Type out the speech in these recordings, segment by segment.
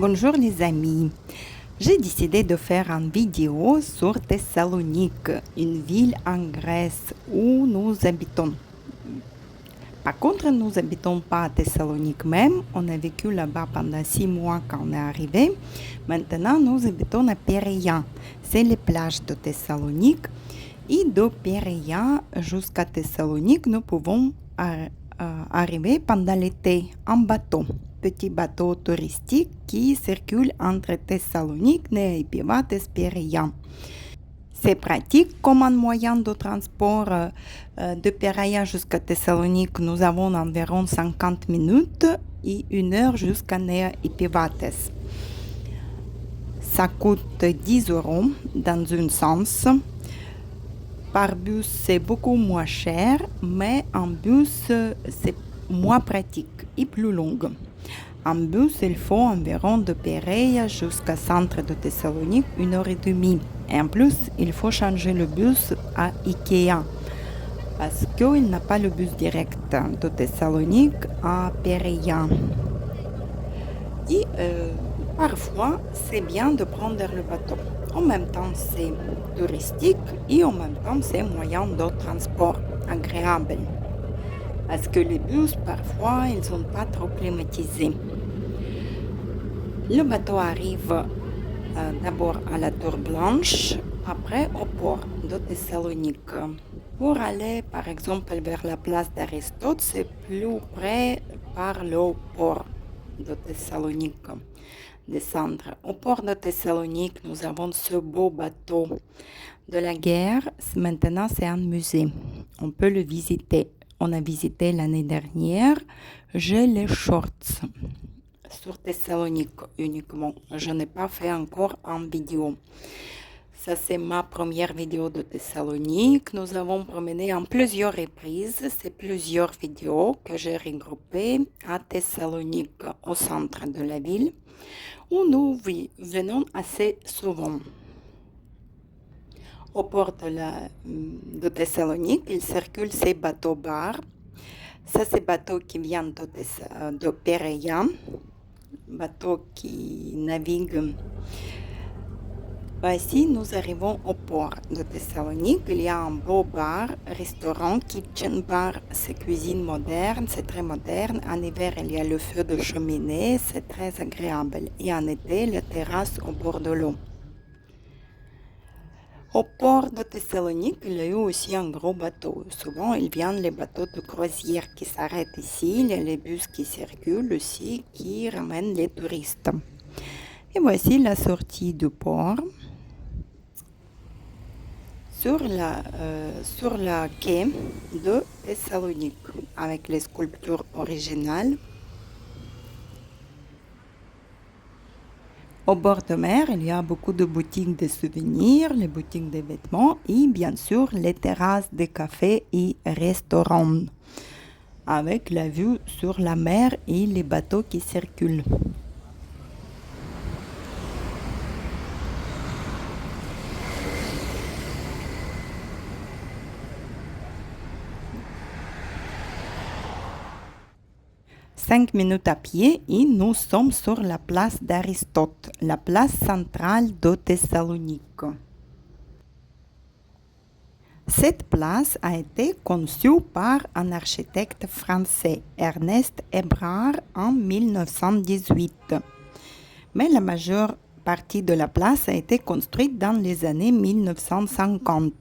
Bonjour les amis. J'ai décidé de faire une vidéo sur Thessalonique, une ville en Grèce où nous habitons. Par contre, nous n'habitons pas à Thessalonique même. On a vécu là-bas pendant 6 mois quand on est arrivé. Maintenant, nous habitons à Péréia. C'est les plages de Thessalonique. Et de Péréia jusqu'à Thessalonique, nous pouvons arriver pendant l'été en bateau. Petit bateau touristique qui circule entre Thessalonique, Neaipivates et Péréia. C'est pratique comme un moyen de transport de Péréia jusqu'à Thessalonique. Nous avons environ 50 minutes et 1 heure jusqu'à Neaipivates. Ça coûte 10 euros dans un sens. Par bus, c'est beaucoup moins cher, mais en bus, c'est moins pratique et plus long. En bus, il faut environ de Péréia jusqu'au centre de Thessalonique 1 heure et demie. Et en plus, il faut changer le bus à Ikea parce qu'il n'a pas le bus direct de Thessalonique à Péréia. Et parfois, c'est bien de prendre le bateau. En même temps, c'est touristique et en même temps, c'est un moyen de transport agréable. Parce que les bus, parfois, ils ne sont pas trop climatisés. Le bateau arrive d'abord à la Tour Blanche, après au port de Thessalonique. Pour aller, par exemple, vers la place d'Aristote, c'est plus près par le port de Thessalonique. Descendre. Au port de Thessalonique, nous avons ce beau bateau de la guerre. Maintenant, c'est un musée. On peut le visiter. On a visité l'année dernière. J'ai les shorts sur Thessalonique uniquement. Je n'ai pas fait encore en vidéo. Ça, c'est ma première vidéo de Thessalonique. Nous avons promené en plusieurs reprises. C'est plusieurs vidéos que j'ai regroupées à Thessalonique, au centre de la ville, où nous venons assez souvent. Au port de Thessalonique, il circule ces bateaux-bars. Ça, c'est bateau qui vient de Péréia, bateau qui navigue. Voici, nous arrivons au port de Thessalonique. Il y a un beau bar, restaurant, kitchen bar. C'est cuisine moderne, c'est très moderne. En hiver, il y a le feu de cheminée, c'est très agréable. Et en été, la terrasse au bord de l'eau. Au port de Thessalonique, il y a eu aussi un gros bateau. Souvent, il vient les bateaux de croisière qui s'arrêtent ici. Il y a les bus qui circulent aussi, qui ramènent les touristes. Et voici la sortie du port. Sur la quai de Thessalonique, avec les sculptures originales. Au bord de mer, il y a beaucoup de boutiques de souvenirs, les boutiques de vêtements et bien sûr les terrasses de cafés et restaurants, avec la vue sur la mer et les bateaux qui circulent. Cinq minutes à pied et nous sommes sur la place d'Aristote, la place centrale de Thessalonique. Cette place a été conçue par un architecte français, Ernest Hébrard, en 1918. Mais la majeure partie de la place a été construite dans les années 1950.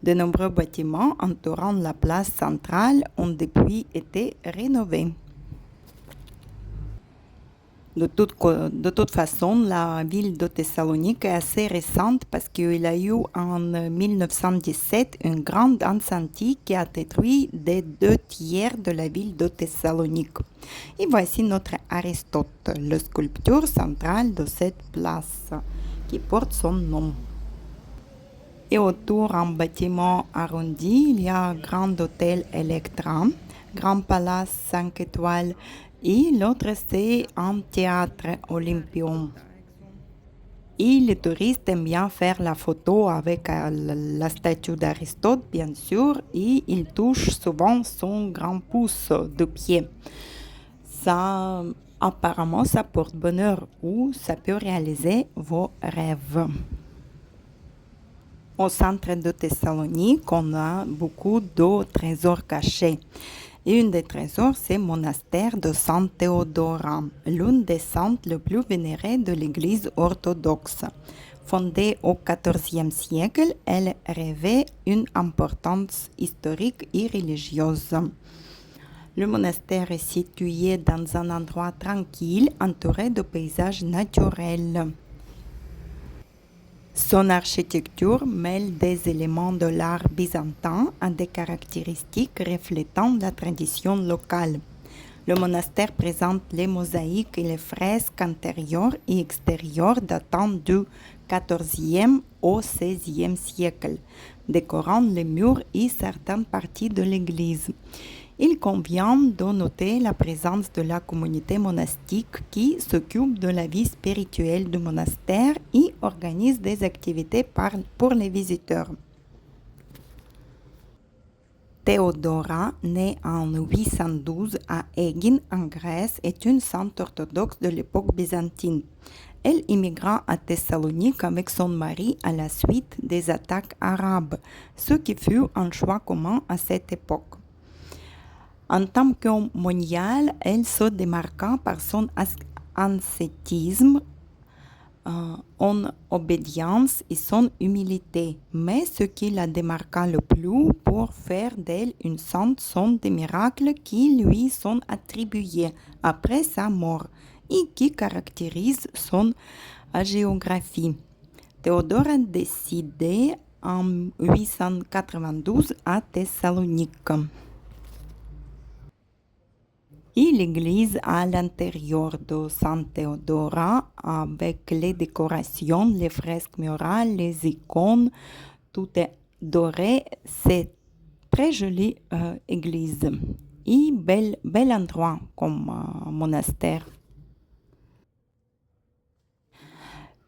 De nombreux bâtiments entourant la place centrale ont depuis été rénovés. De toute façon, la ville de Thessalonique est assez récente parce qu'il y a eu en 1917 un grand incendie qui a détruit les 2 tiers de la ville de Thessalonique. Et voici notre Aristote, la sculpture centrale de cette place qui porte son nom. Et autour, un bâtiment arrondi, il y a un grand hôtel Electra, grand palace 5 étoiles, et l'autre, c'est un théâtre Olympion. Et les touristes aiment bien faire la photo avec la statue d'Aristote, bien sûr, et ils touchent souvent son grand pouce de pied. Ça Apparemment, ça porte bonheur ou ça peut réaliser vos rêves. Au centre de Thessalonique, on a beaucoup de trésors cachés. Et une des trésors, c'est le monastère de Saint Théodora, l'une des saintes les plus vénérées de l'Église orthodoxe. Fondée au XIVe siècle, elle revêt une importance historique et religieuse. Le monastère est situé dans un endroit tranquille, entouré de paysages naturels. Son architecture mêle des éléments de l'art byzantin à des caractéristiques reflétant la tradition locale. Le monastère présente les mosaïques et les fresques intérieures et extérieures datant du XIVe au XVIe siècle, décorant les murs et certaines parties de l'église. Il convient de noter la présence de la communauté monastique qui s'occupe de la vie spirituelle du monastère et organise des activités pour les visiteurs. Théodora, née en 812 à Aigin en Grèce, est une sainte orthodoxe de l'époque byzantine. Elle immigra à Thessalonique avec son mari à la suite des attaques arabes, ce qui fut un choix commun à cette époque. En tant que mondiale, elle se démarqua par son ascétisme, en obédience et son humilité. Mais ce qui la démarqua le plus pour faire d'elle une sainte sont des miracles qui lui sont attribués après sa mort et qui caractérisent son géographie. Théodore a décidé en 892 à Thessalonique. Et l'église à l'intérieur de San Théodora avec les décorations, les fresques murales, les icônes, tout est doré. C'est très jolie église et bel endroit comme monastère.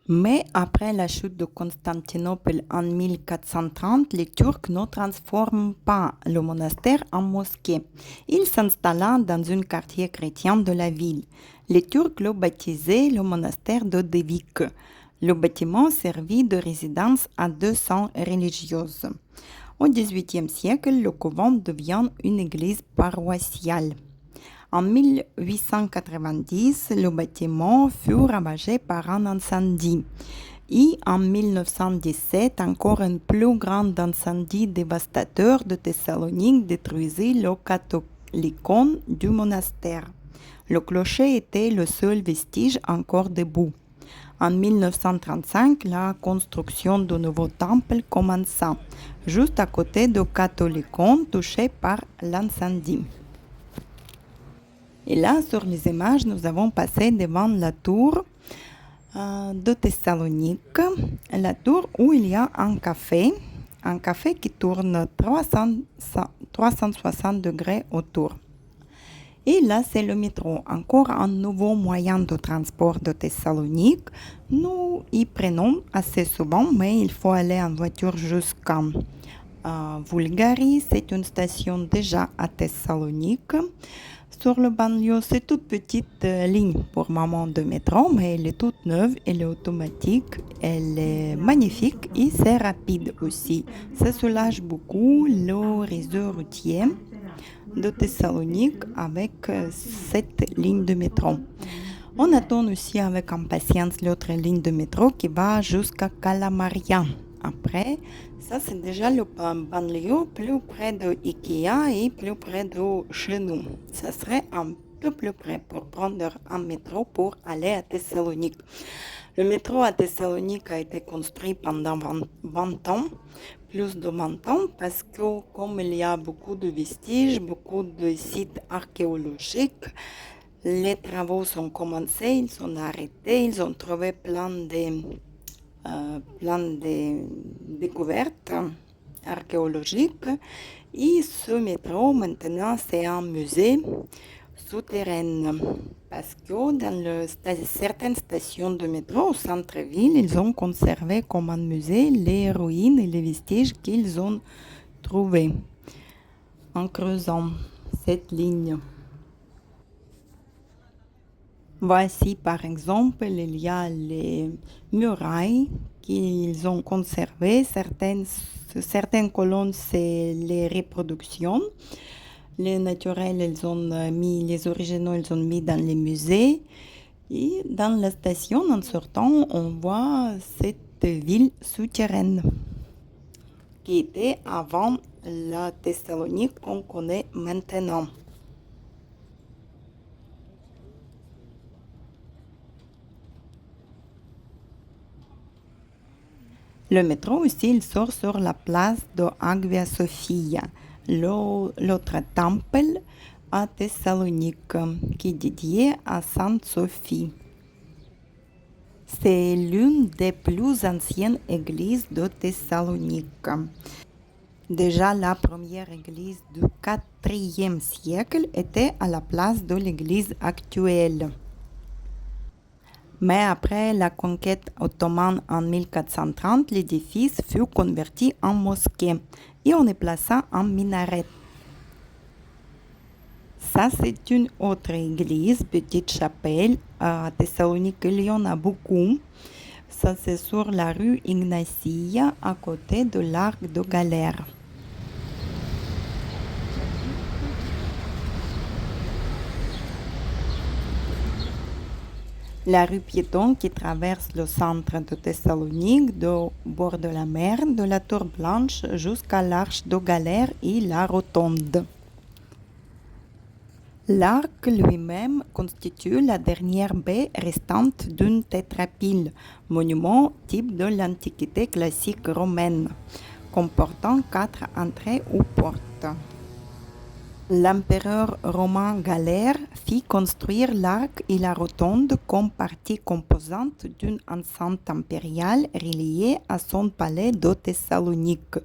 Mais après la chute de Constantinople en 1430, les Turcs ne transforment pas le monastère en mosquée. Il s'installa dans un quartier chrétien de la ville. Les Turcs l'ont baptisé le monastère de Devik. Le bâtiment servit de résidence à 200 religieuses. Au XVIIIe siècle, le couvent devient une église paroissiale. En 1890, le bâtiment fut ravagé par un incendie. Et en 1917, encore un plus grand incendie dévastateur de Thessalonique détruisit le catholicon du monastère. Le clocher était le seul vestige encore debout. En 1935, la construction du nouveau temple commença, juste à côté du catholicon touché par l'incendie. Et là, sur les images, nous avons passé devant la tour de Thessalonique, la tour où il y a un café qui tourne 360 degrés autour. Et là, c'est le métro, encore un nouveau moyen de transport de Thessalonique. Nous y prenons assez souvent, mais il faut aller en voiture jusqu'à Voulgarie. C'est une station déjà à Thessalonique. Sur le banlieue, c'est toute petite ligne pour moment de métro, mais elle est toute neuve, elle est automatique, elle est magnifique et c'est rapide aussi. Ça soulage beaucoup le réseau routier de Thessalonique avec cette ligne de métro. On attend aussi avec impatience l'autre ligne de métro qui va jusqu'à Kalamaria. Après, ça c'est déjà le banlieue plus près de Ikea et plus près de chez nous. Ça serait un peu plus près pour prendre un métro pour aller à Thessalonique. Le métro à Thessalonique a été construit pendant 20 ans, plus de 20 ans, parce que comme il y a beaucoup de vestiges, beaucoup de sites archéologiques, les travaux sont commencés, ils sont arrêtés, ils ont trouvé plein de découvertes archéologiques. Et ce métro, maintenant, c'est un musée souterrain. Parce que dans certaines stations de métro au centre-ville, ils ont conservé comme un musée les ruines et les vestiges qu'ils ont trouvés en creusant cette ligne. Voici par exemple, il y a les murailles qu'ils ont conservées. Certaines colonnes, c'est les reproductions. Les naturels, les originaux, ils ont mis dans les musées. Et dans la station, en sortant, on voit cette ville souterraine qui était avant la Thessalonique qu'on connaît maintenant. Le métro aussi, il sort sur la place de Hagia Sophia, l'autre temple à Thessalonique, qui est dédié à Sainte Sophie. C'est l'une des plus anciennes églises de Thessalonique. Déjà, la première église du IVe siècle était à la place de l'église actuelle. Mais après la conquête ottomane en 1430, l'édifice fut converti en mosquée et on est placé en minaret. Ça, c'est une autre église, petite chapelle. À Thessalonique, il y en a beaucoup. Ça, c'est sur la rue Ignacia, à côté de l'Arc de Galère. La rue piéton qui traverse le centre de Thessalonique, du bord de la mer, de la Tour Blanche jusqu'à l'Arche de Galère et la Rotonde. L'arc lui-même constitue la dernière baie restante d'une tétrapile, monument type de l'Antiquité classique romaine, comportant 4 entrées ou portes. L'empereur romain Galère fit construire l'arc et la rotonde comme partie composante d'une enceinte impériale reliée à son palais de Thessalonique.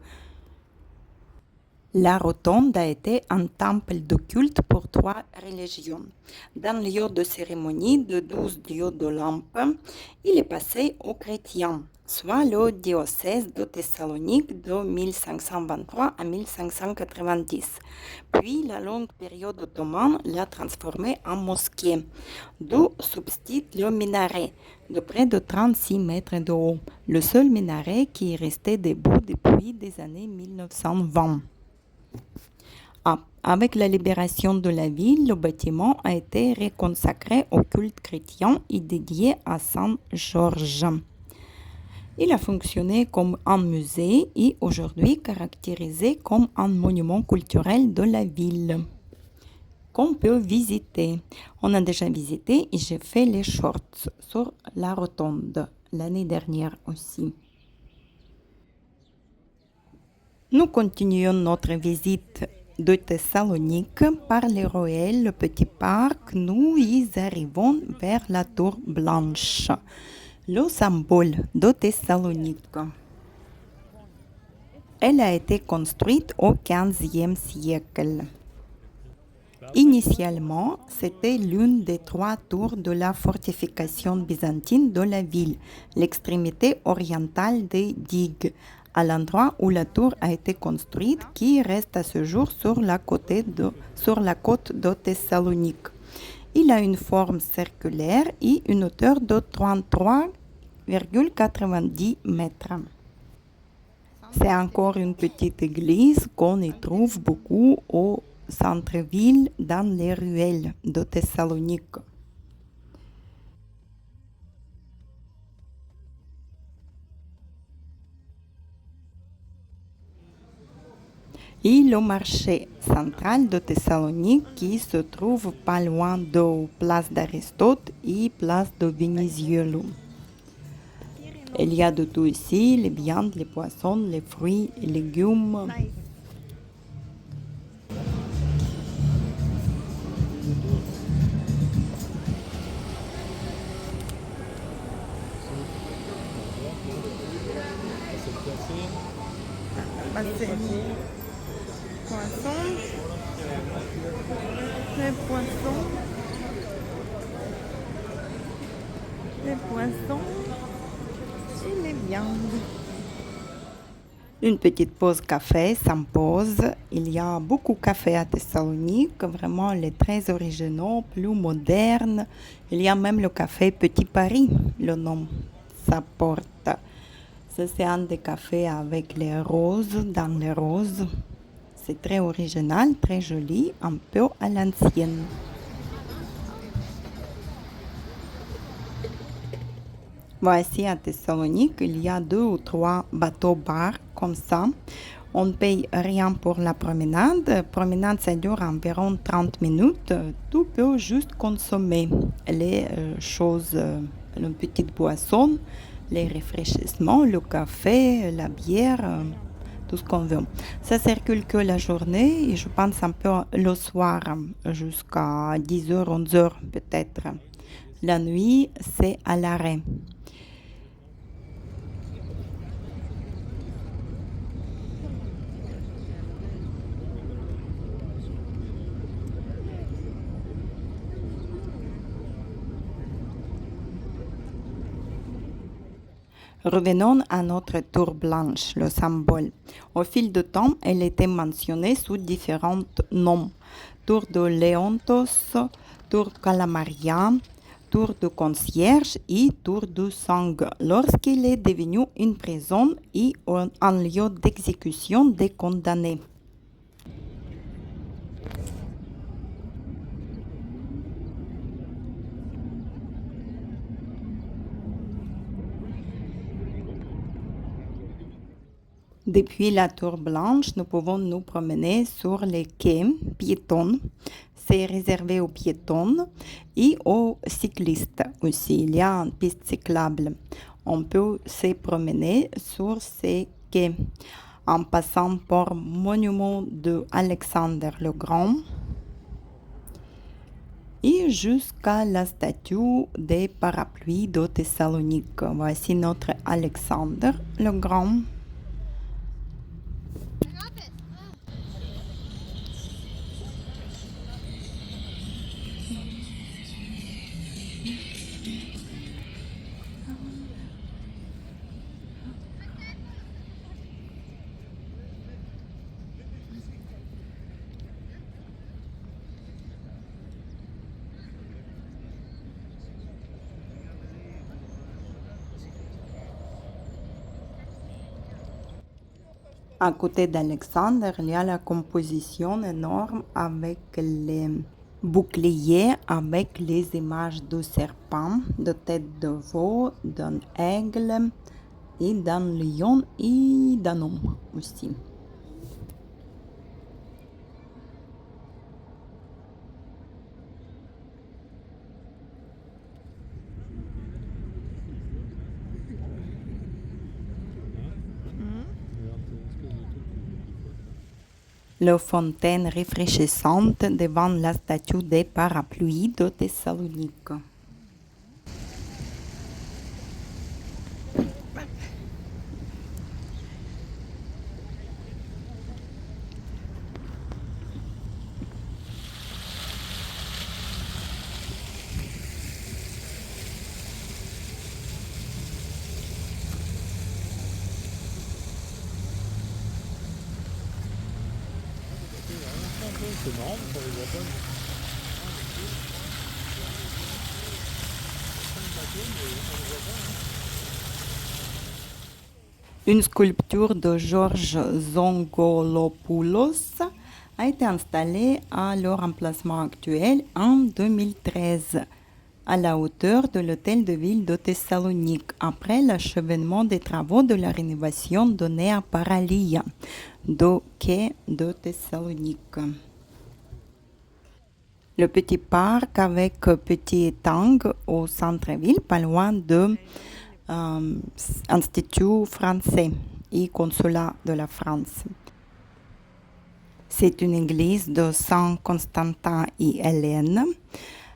La rotonde a été un temple de culte pour 3 religions. Dans le lieu de cérémonie de 12 dieux de lampe, il est passé aux chrétiens, soit le diocèse de Thessalonique de 1523 à 1590. Puis la longue période ottomane l'a transformé en mosquée, d'où subsiste le minaret, de près de 36 mètres de haut, le seul minaret qui est resté debout depuis les années 1920. Avec la libération de la ville, le bâtiment a été reconsacré au culte chrétien et dédié à Saint Georges. Il a fonctionné comme un musée et aujourd'hui caractérisé comme un monument culturel de la ville qu'on peut visiter. On a déjà visité et j'ai fait les shorts sur la rotonde l'année dernière aussi. Nous continuons notre visite de Thessalonique par les ruelles, le petit parc. Nous y arrivons vers la tour blanche, le symbole de Thessalonique. Elle a été construite au XVe siècle. Initialement, c'était l'une des 3 tours de la fortification byzantine de la ville, l'extrémité orientale des digues, à l'endroit où la tour a été construite, qui reste à ce jour sur la côte de Thessalonique. Il a une forme circulaire et une hauteur de 33,90 mètres. C'est encore une petite église qu'on y trouve beaucoup au centre-ville dans les ruelles de Thessalonique. Et le marché central de Thessalonique qui se trouve pas loin de place d'Aristote et place de Vénézuela. Il y a de tout ici, les viandes, les poissons, les fruits et légumes. Les poissons et les viandes. Une petite pause café sans pause. Il y a beaucoup de café à Thessalonique, vraiment les très originaux, plus modernes. Il y a même le café Petit Paris, le nom ça porte. Ça, c'est un des cafés avec les roses dans les roses. C'est très original, très joli, un peu à l'ancienne. Voici à Thessalonique, il y a 2 ou 3 bateaux-bars comme ça. On ne paye rien pour la promenade. Promenade, ça dure environ 30 minutes. Tu peux juste consommer les choses, une petite boisson, les rafraîchissements, le café, la bière, tout ce qu'on veut. Ça circule que la journée et je pense un peu le soir jusqu'à 10 heures, 11 heures peut-être. La nuit, c'est à l'arrêt. Revenons à notre tour blanche, le symbole. Au fil du temps, elle était mentionnée sous différents noms. Tour de Léontos, tour Calamaria, tour de concierge et tour de sang, lorsqu'il est devenu une prison et un lieu d'exécution des condamnés. Depuis la Tour Blanche, nous pouvons nous promener sur les quais piétons. C'est réservé aux piétons et aux cyclistes aussi. Il y a une piste cyclable. On peut se promener sur ces quais en passant par monument de Alexandre le Grand et jusqu'à la statue des parapluies de Thessalonique. Voici notre Alexandre le Grand. À côté d'Alexandre, il y a la composition énorme avec les boucliers, avec les images de serpents, de tête de veau, d'un aigle et d'un lion et d'un homme aussi. La fontaine rafraîchissante devant la statue des parapluies de Thessalonique. C'est marrant, on les voit pas. Une sculpture de Georges Zongolopoulos a été installée à leur emplacement actuel en 2013, à la hauteur de l'hôtel de ville de Thessalonique, après l'achèvement des travaux de la rénovation de Nea Paralia, de quai de Thessalonique. Le petit parc avec petit étang au centre-ville, pas loin de Institut français et consulat de la France. C'est une église de Saint Constantin et Hélène.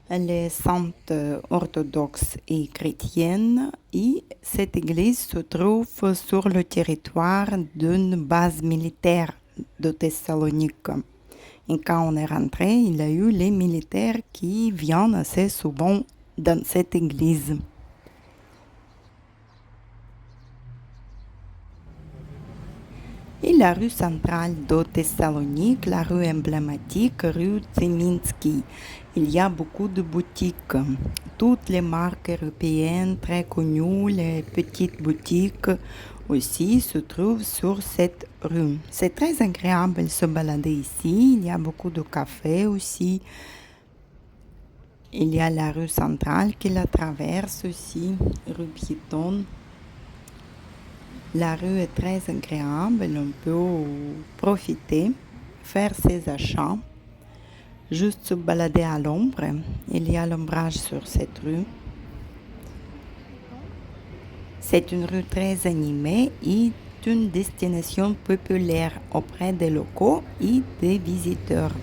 Elle est sainte orthodoxe et chrétienne et cette église se trouve sur le territoire d'une base militaire de Thessalonique. Et quand on est rentré, il y a eu les militaires qui viennent assez souvent dans cette église. Et la rue centrale de Thessalonique, la rue emblématique, rue Tsiminski. Il y a beaucoup de boutiques. Toutes les marques européennes très connues, les petites boutiques aussi se trouvent sur cette rue. C'est très agréable de se balader ici. Il y a beaucoup de cafés aussi. Il y a la rue centrale qui la traverse aussi, rue piétonne. La rue est très agréable, on peut profiter, faire ses achats, juste se balader à l'ombre. Il y a l'ombrage sur cette rue. C'est une rue très animée et une destination populaire auprès des locaux et des visiteurs.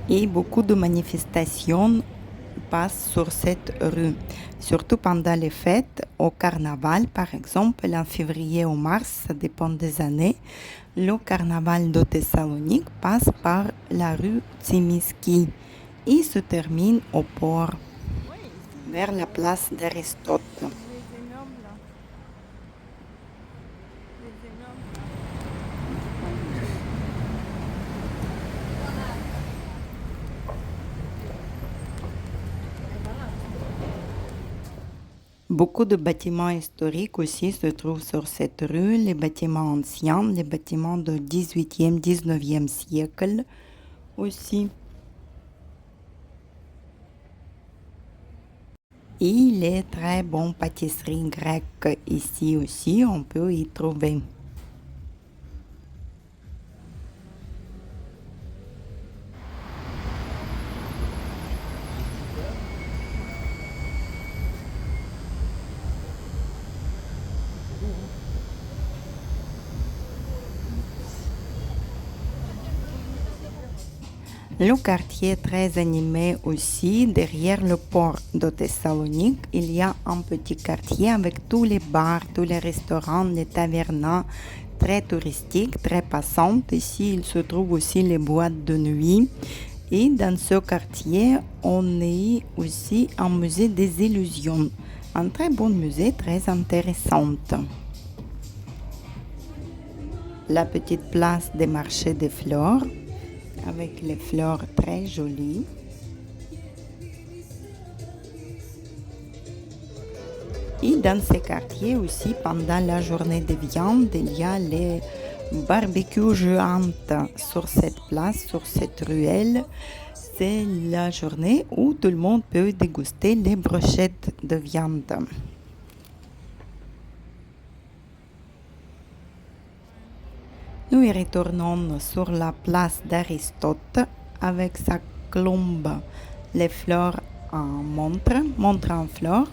Et beaucoup de manifestations passent sur cette rue, surtout pendant les fêtes, au carnaval par exemple, en février ou mars, ça dépend des années. Le carnaval de Thessalonique passe par la rue Tsimiski et se termine au port, vers la place d'Aristote. Beaucoup de bâtiments historiques aussi se trouvent sur cette rue, les bâtiments anciens, les bâtiments du 18e, 19e siècle aussi. Et les très bonnes pâtisseries grecques ici aussi, on peut y trouver. Le quartier est très animé aussi. Derrière le port de Thessalonique, il y a un petit quartier avec tous les bars, tous les restaurants, les tavernas, très touristiques, très passantes. Ici, il se trouve aussi les boîtes de nuit. Et dans ce quartier, on est aussi un musée des illusions. Un très bon musée, très intéressant. La petite place des marchés des fleurs, avec les fleurs très jolies. Et dans ces quartiers aussi, pendant la journée de viande, il y a les barbecues géantes sur cette place, sur cette ruelle. C'est la journée où tout le monde peut déguster les brochettes de viande. Nous y retournons sur la place d'Aristote avec sa colombe, les fleurs en montre en fleurs.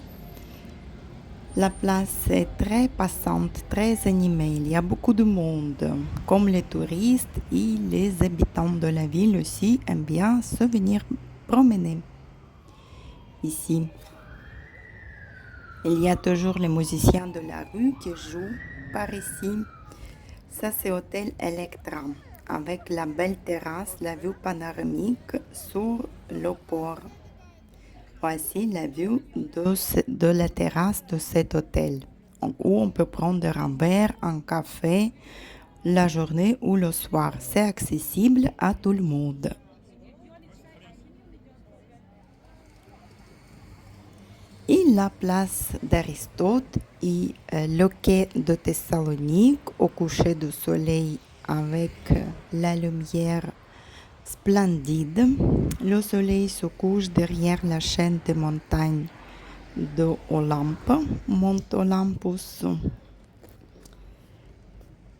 La place est très passante, très animée. Il y a beaucoup de monde, comme les touristes et les habitants de la ville aussi aiment bien se venir promener ici. Il y a toujours les musiciens de la rue qui jouent par ici. Ça, c'est Hôtel Electra, avec la belle terrasse, la vue panoramique sur le port. Voici la vue de la terrasse de cet hôtel, où on peut prendre un verre, un café, la journée ou le soir. C'est accessible à tout le monde. Et la place d'Aristote et le quai de Thessalonique au coucher du soleil avec la lumière splendide. Le soleil se couche derrière la chaîne des montagnes de Olympe, Mont Olympus.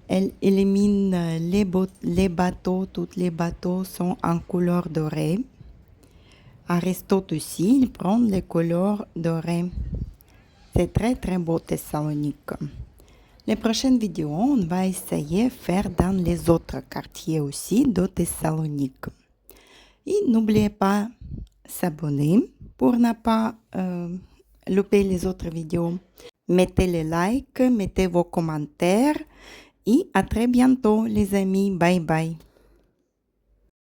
Elle élimine les bateaux, tous les bateaux sont en couleur dorée. Aristote aussi, il prend les couleurs dorées. C'est très très beau Thessalonique. Les prochaines vidéos, on va essayer de faire dans les autres quartiers aussi de Thessalonique. Et n'oubliez pas s'abonner pour ne pas louper les autres vidéos. Mettez les likes, mettez vos commentaires et à très bientôt les amis. Bye bye.